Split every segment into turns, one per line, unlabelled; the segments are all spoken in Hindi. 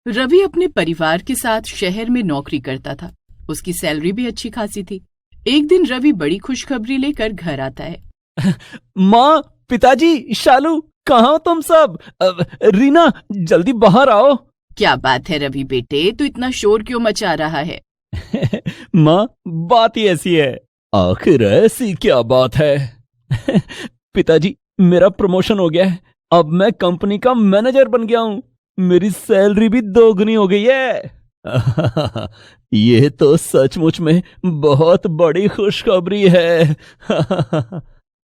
रवि अपने परिवार के साथ शहर में नौकरी करता था। उसकी सैलरी भी अच्छी खासी थी। एक दिन रवि बड़ी खुशखबरी लेकर घर आता है।
माँ, पिताजी, शालू, कहाँ हो तुम सब? रीना, जल्दी बाहर आओ।
क्या बात है रवि बेटे, तू इतना शोर क्यों मचा रहा है?
माँ, बात ही ऐसी है। आखिर ऐसी क्या बात है? पिताजी, मेरा प्रमोशन हो गया है। अब मैं कंपनी का मैनेजर बन गया हूँ। मेरी सैलरी भी दोगुनी हो गई है। ये तो सचमुच में बहुत बड़ी खुशखबरी है।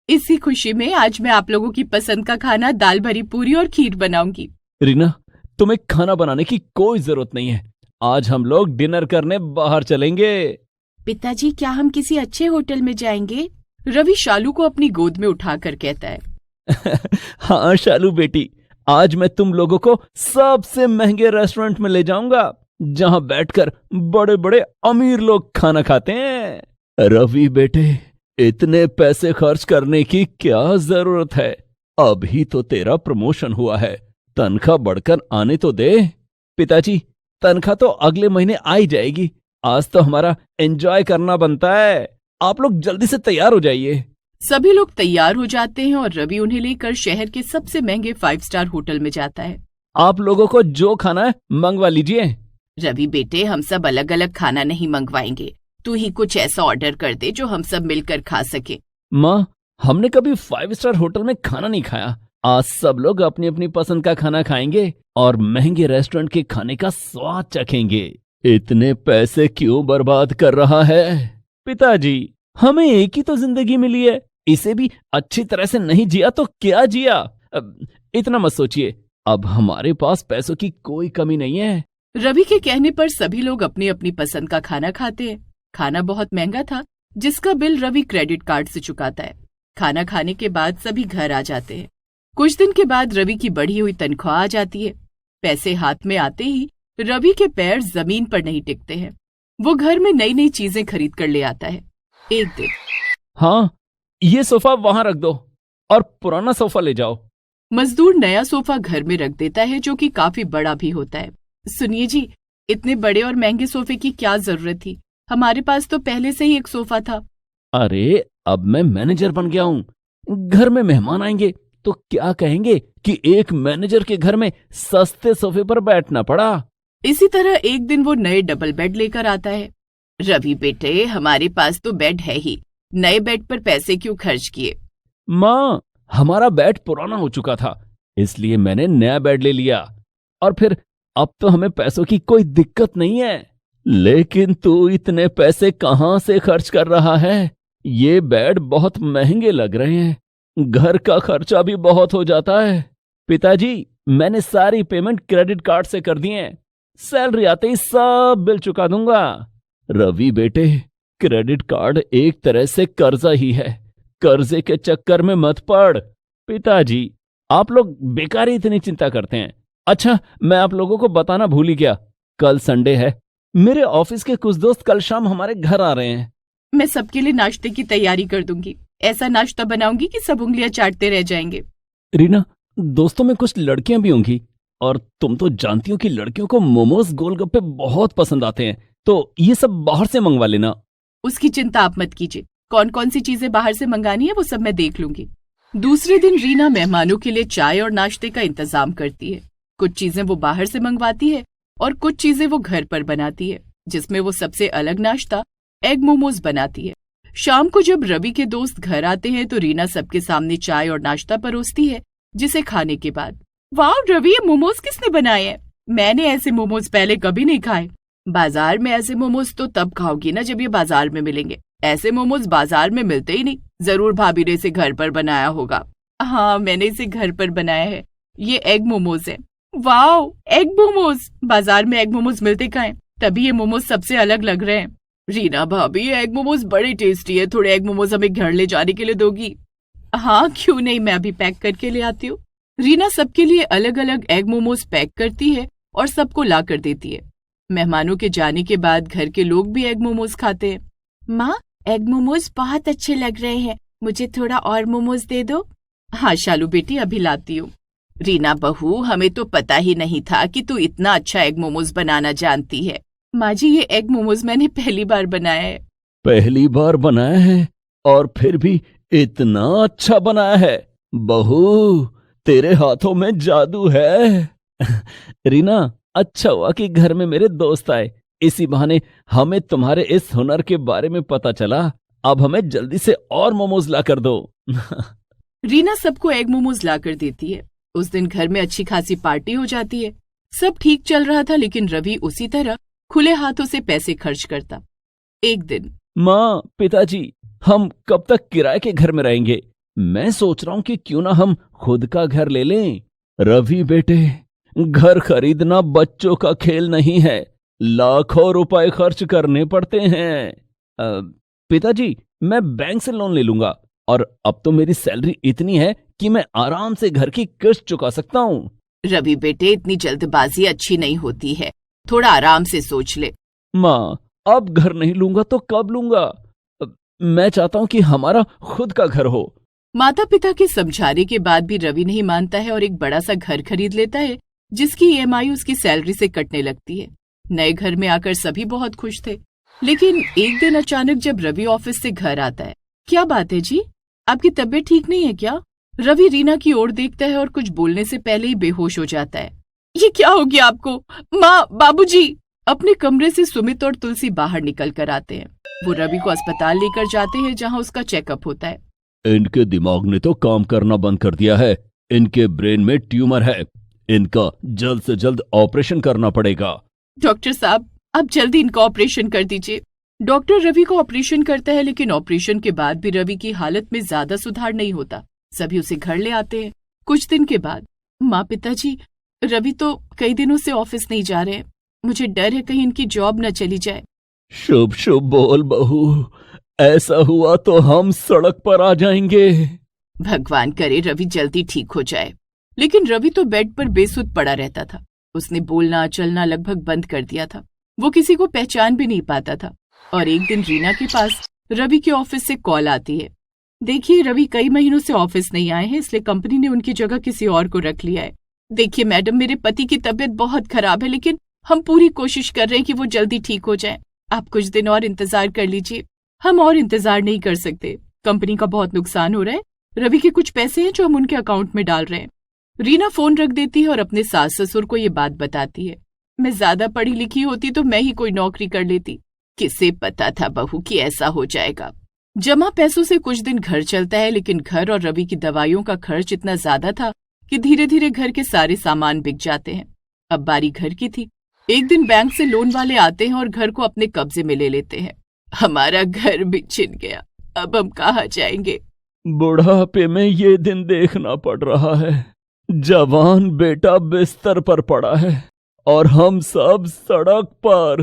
इसी खुशी में आज मैं आप लोगों की पसंद का खाना दाल भरी पूरी और खीर बनाऊंगी।
रीना, तुम्हें खाना बनाने की कोई जरूरत नहीं है। आज हम लोग डिनर करने बाहर चलेंगे।
पिताजी, क्या हम किसी अच्छे होटल में जाएंगे? रवि शालू को अपनी गोद में उठाकर कहता है।
हाँ शालू बेटी, आज मैं तुम लोगों को सबसे महंगे रेस्टोरेंट में ले जाऊंगा, जहां बैठकर बड़े बड़े अमीर लोग खाना खाते हैं। रवि बेटे, इतने पैसे खर्च करने की क्या जरूरत है? अभी तो तेरा प्रमोशन हुआ है, तनख्वाह बढ़कर आने तो दे। पिताजी, तनख्वाह तो अगले महीने आ ही जाएगी। आज तो हमारा एंजॉय करना बनता है। आप लोग जल्दी से तैयार हो जाइए।
सभी लोग तैयार हो जाते हैं और रवि उन्हें लेकर शहर के सबसे महंगे 5 स्टार होटल में जाता है।
आप लोगों को जो खाना है मंगवा लीजिए।
रवि बेटे, हम सब अलग अलग खाना नहीं मंगवाएंगे। तू ही कुछ ऐसा ऑर्डर कर दे जो हम सब मिलकर खा सके।
माँ, हमने कभी 5 स्टार होटल में खाना नहीं खाया। आज सब लोग अपनी अपनी पसंद का खाना खाएंगे और महंगे रेस्टोरेंट के खाने का स्वाद चखेंगे। इतने पैसे क्यों बर्बाद कर रहा है? पिताजी, हमें एक ही तो जिंदगी मिली है, इसे भी अच्छी तरह से नहीं जिया तो क्या जिया? इतना मत सोचिए, अब हमारे पास पैसों की कोई कमी नहीं है।
रवि के कहने पर सभी लोग अपनी अपनी पसंद का खाना खाते हैं। खाना बहुत महंगा था, जिसका बिल रवि क्रेडिट कार्ड से चुकाता है। खाना खाने के बाद सभी घर आ जाते हैं। कुछ दिन के बाद रवि की बढ़ी हुई तनख्वाह आ जाती है। पैसे हाथ में आते ही रवि के पैर जमीन पर नहीं टिकते हैं। वो घर में नई नई चीजें खरीद कर ले आता है। एक दिन,
हाँ, ये सोफा वहां रख दो और पुराना सोफा ले जाओ।
मजदूर नया सोफा घर में रख देता है, जो कि काफी बड़ा भी होता है। सुनिए जी, इतने बड़े और महंगे सोफे की क्या जरूरत थी? हमारे पास तो पहले से ही एक सोफा था।
अरे, अब मैं मैनेजर बन गया हूँ। घर में मेहमान आएंगे तो क्या कहेंगे कि एक मैनेजर के घर में सस्ते सोफे पर बैठना पड़ा।
इसी तरह एक दिन वो नए डबल बेड लेकर आता है। रवि बेटे, हमारे पास तो बेड है ही, नए बेड पर पैसे क्यों खर्च किए?
माँ, हमारा बेड पुराना हो चुका था, इसलिए मैंने नया बेड ले लिया। और फिर अब तो हमें पैसों की कोई दिक्कत नहीं है। लेकिन तू इतने पैसे कहाँ से खर्च कर रहा है? ये बेड बहुत महंगे लग रहे हैं। घर का खर्चा भी बहुत हो जाता है। पिताजी, मैंने सारी पेमेंट क्रेडिट कार्ड से कर दी है। सैलरी आते ही सब बिल चुका दूंगा। रवि बेटे, क्रेडिट कार्ड एक तरह से कर्जा ही है। कर्जे के चक्कर में मत पड़। पिताजी, आप लोग बेकार ही इतनी चिंता करते हैं। अच्छा, मैं आप लोगों को बताना भूल ही गया, कल संडे है। मेरे ऑफिस के कुछ दोस्त कल शाम हमारे घर आ रहे हैं।
मैं सबके लिए नाश्ते की तैयारी कर दूंगी। ऐसा नाश्ता बनाऊंगी कि सब उंगलियां चाटते रह जाएंगे।
रीना, दोस्तों में कुछ लड़कियां भी होंगी, और तुम तो जानती हो कि लड़कियों को मोमोज, गोलगप्पे बहुत पसंद आते हैं, तो ये सब बाहर से मंगवा लेना।
उसकी चिंता आप मत कीजिए। कौन कौन सी चीजें बाहर से मंगानी है वो सब मैं देख लूंगी। दूसरे दिन रीना मेहमानों के लिए चाय और नाश्ते का इंतजाम करती है। कुछ चीजें वो बाहर से मंगवाती है और कुछ चीजें वो घर पर बनाती है, जिसमें वो सबसे अलग नाश्ता एग मोमोज बनाती है। शाम को जब रवि के दोस्त घर आते हैं तो रीना सबके सामने चाय और नाश्ता परोसती है, जिसे खाने के बाद, वाह रवि, ये मोमोज किसने बनाए हैं? मैंने ऐसे मोमोज पहले कभी नहीं खाए। बाजार में ऐसे मोमोज तो तब खाओगी ना जब ये बाजार में मिलेंगे। ऐसे मोमोज बाजार में मिलते ही नहीं। जरूर भाभी ने इसे घर पर बनाया होगा। हाँ, मैंने इसे घर पर बनाया है। ये एग मोमोज है। वाह, एग मोमोज! बाजार में एग मोमोज मिलते कहाँ हैं? तभी ये मोमोज सबसे अलग लग रहे हैं। रीना भाभी, एग मोमोज बड़े टेस्टी है। थोड़े एग मोमोज हमें घर ले जाने के लिए दोगी? हाँ, क्यों नहीं, मैं अभी पैक करके ले आती हूँ। रीना सबके लिए अलग अलग एग मोमोज पैक करती है और सबको ला कर देती है। मेहमानों के जाने के बाद घर के लोग भी एग मोमोज खाते हैं। माँ, एग मोमोज बहुत अच्छे लग रहे हैं, मुझे थोड़ा और मोमोज दे दो। हाँ शालू बेटी, अभी लाती हूँ। रीना बहू, हमें तो पता ही नहीं था कि तू इतना अच्छा एग मोमोज बनाना जानती है। माँ जी, ये एग मोमोज मैंने पहली बार बनाया है।
पहली बार बनाया है और फिर भी इतना अच्छा बनाया है। बहू, तेरे हाथों में जादू है। रीना, अच्छा हुआ कि घर में मेरे दोस्त आए। इसी बहाने हमें तुम्हारे इस हुनर के बारे में पता चला। अब हमें जल्दी से और मोमोज ला कर दो।
रीना सबको एग मोमोज ला कर देती है। उस दिन घर में अच्छी खासी पार्टी हो जाती है। सब ठीक चल रहा था, लेकिन रवि उसी तरह खुले हाथों से पैसे खर्च करता। एक दिन,
माँ, पिताजी, हम कब तक किराए के घर में रहेंगे? मैं सोच रहा हूं कि क्यों ना हम खुद का घर ले लें। रवि बेटे, घर खरीदना बच्चों का खेल नहीं है। लाखों रुपए खर्च करने पड़ते हैं। पिताजी, मैं बैंक से लोन ले लूंगा और अब तो मेरी सैलरी इतनी है कि मैं आराम से घर की किस्त चुका सकता हूँ।
रवि बेटे, इतनी जल्दबाजी अच्छी नहीं होती है। थोड़ा आराम से सोच ले।
माँ, अब घर नहीं लूंगा तो कब लूंगा? मैं चाहता हूं कि हमारा खुद का घर हो।
माता पिता के समझाने के बाद भी रवि नहीं मानता है और एक बड़ा सा घर खरीद लेता है, जिसकी ईएमआई उसकी सैलरी से कटने लगती है। नए घर में आकर सभी बहुत खुश थे, लेकिन एक दिन अचानक जब रवि ऑफिस से घर आता है। क्या बात है जी, आपकी तबीयत ठीक नहीं है क्या? रवि रीना की ओर देखता है और कुछ बोलने से पहले ही बेहोश हो जाता है। ये क्या हो गया आपको? माँ, बाबूजी! अपने कमरे से सुमित और तुलसी बाहर निकल कर आते हैं। वो रवि को अस्पताल लेकर जाते हैं, जहाँ उसका चेकअप होता है।
इनके दिमाग ने तो काम करना बंद कर दिया है। इनके ब्रेन में ट्यूमर है। इनका जल्द से जल्द ऑपरेशन करना पड़ेगा।
डॉक्टर साहब, आप जल्दी इनका ऑपरेशन कर दीजिए। डॉक्टर रवि को ऑपरेशन करता है, लेकिन ऑपरेशन के बाद भी रवि की हालत में ज्यादा सुधार नहीं होता। सभी उसे घर ले आते हैं। कुछ दिन के बाद, माँ, पिताजी, रवि तो कई दिनों से ऑफिस नहीं जा रहे हैं। मुझे डर है कहीं इनकी जॉब न चली जाए।
शुभ शुभ बोल बहू, ऐसा हुआ तो हम सड़क पर आ जाएंगे।
भगवान करे रवि जल्दी ठीक हो जाए। लेकिन रवि तो बेड पर बेसुध पड़ा रहता था। उसने बोलना चलना लगभग बंद कर दिया था। वो किसी को पहचान भी नहीं पाता था। और एक दिन रीना के पास रवि के ऑफिस से कॉल आती है। देखिए, रवि कई महीनों से ऑफिस नहीं आए हैं, इसलिए कंपनी ने उनकी जगह किसी और को रख लिया है। देखिए मैडम, मेरे पति की तबीयत बहुत खराब है, लेकिन हम पूरी कोशिश कर रहे हैं कि वो जल्दी ठीक हो जाए। आप कुछ दिन और इंतजार कर लीजिए। हम और इंतजार नहीं कर सकते। कंपनी का बहुत नुकसान हो रहा है। रवि के कुछ पैसे हैं जो हम उनके अकाउंट में डाल रहे हैं। रीना फोन रख देती है और अपने सास ससुर को ये बात बताती है। मैं ज्यादा पढ़ी लिखी होती तो मैं ही कोई नौकरी कर लेती। किसे पता था बहू कि ऐसा हो जाएगा। जमा पैसों से कुछ दिन घर चलता है, लेकिन घर और रवि की दवाइयों का खर्च इतना ज्यादा था कि धीरे धीरे घर के सारे सामान बिक जाते हैं। अब बारी घर की थी। एक दिन बैंक से लोन वाले आते हैं और घर को अपने कब्जे में ले लेते हैं। हमारा घर भी छिन गया। अब हम कहाँ जाएंगे?
बुढ़ापे में ये दिन देखना पड़ रहा है। जवान बेटा बिस्तर पर पड़ा है और हम सब सड़क पर।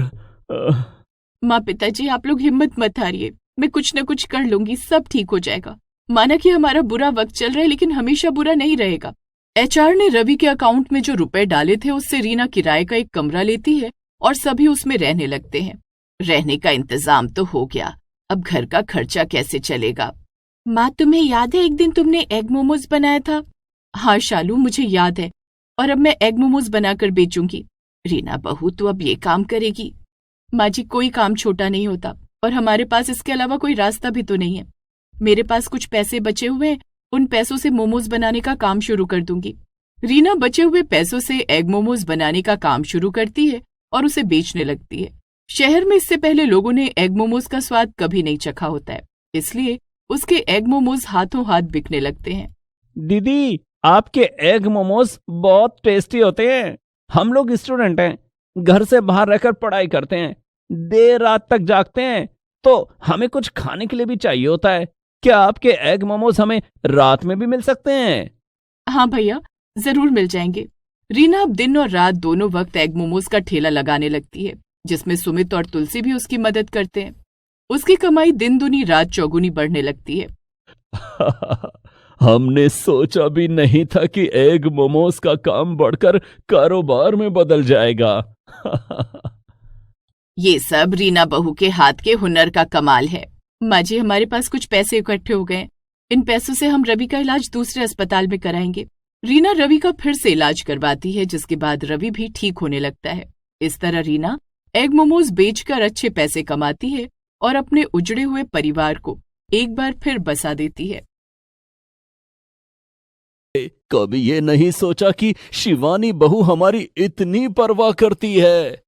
माँ, पिताजी, आप लोग हिम्मत मत हारिए। मैं कुछ न कुछ कर लूंगी, सब ठीक हो जाएगा। माना कि हमारा बुरा वक्त चल रहा है, लेकिन हमेशा बुरा नहीं रहेगा। एचआर ने रवि के अकाउंट में जो रुपए डाले थे, उससे रीना किराए का एक कमरा लेती है और सभी उसमें रहने लगते हैं। रहने का इंतजाम तो हो गया, अब घर का खर्चा कैसे चलेगा? माँ, तुम्हें याद है एक दिन तुमने एग मोमोज बनाया था? हाँ शालू, मुझे याद है। और अब मैं एग मोमोज बनाकर बेचूंगी। रीना बहू, तू अब ये काम करेगी? माँ जी, कोई काम छोटा नहीं होता, और हमारे पास इसके अलावा कोई रास्ता भी तो नहीं है। मेरे पास कुछ पैसे बचे हुए हैं, उन पैसों से मोमोज बनाने का काम शुरू कर दूंगी। रीना बचे हुए पैसों से एग मोमोज बनाने का काम शुरू करती है और उसे बेचने लगती है। शहर में इससे पहले लोगों ने एग मोमोज का स्वाद कभी नहीं चखा होता है, इसलिए उसके एग मोमोज हाथों हाथ बिकने लगते हैं।
दीदी, आपके एग मोमोज बहुत टेस्टी होते हैं। हम लोग स्टूडेंट हैं, घर से बाहर रहकर पढ़ाई करते हैं, देर रात तक जागते हैं, तो हमें कुछ खाने के लिए भी चाहिए होता है। क्या आपके एग मोमोज हमें रात में भी मिल सकते हैं?
हाँ भैया, जरूर मिल जाएंगे। रीना अब दिन और रात दोनों वक्त एग मोमोज का ठेला लगाने लगती है, जिसमें सुमित और तुलसी भी उसकी मदद करते हैं। उसकी कमाई दिन दुनी रात चौगुनी बढ़ने लगती है।
हमने सोचा भी नहीं था कि एग मोमोज का काम बढ़कर कारोबार में बदल जाएगा।
ये सब रीना बहू के हाथ के हुनर का कमाल है। माँ जी, हमारे पास कुछ पैसे इकट्ठे हो गए। इन पैसों से हम रवि का इलाज दूसरे अस्पताल में कराएंगे। रीना रवि का फिर से इलाज करवाती है, जिसके बाद रवि भी ठीक होने लगता है। इस तरह रीना एग मोमोज बेचकर अच्छे पैसे कमाती है और अपने उजड़े हुए परिवार को एक बार फिर बसा देती है।
कभी ये नहीं सोचा कि शिवानी बहू हमारी इतनी परवाह करती है।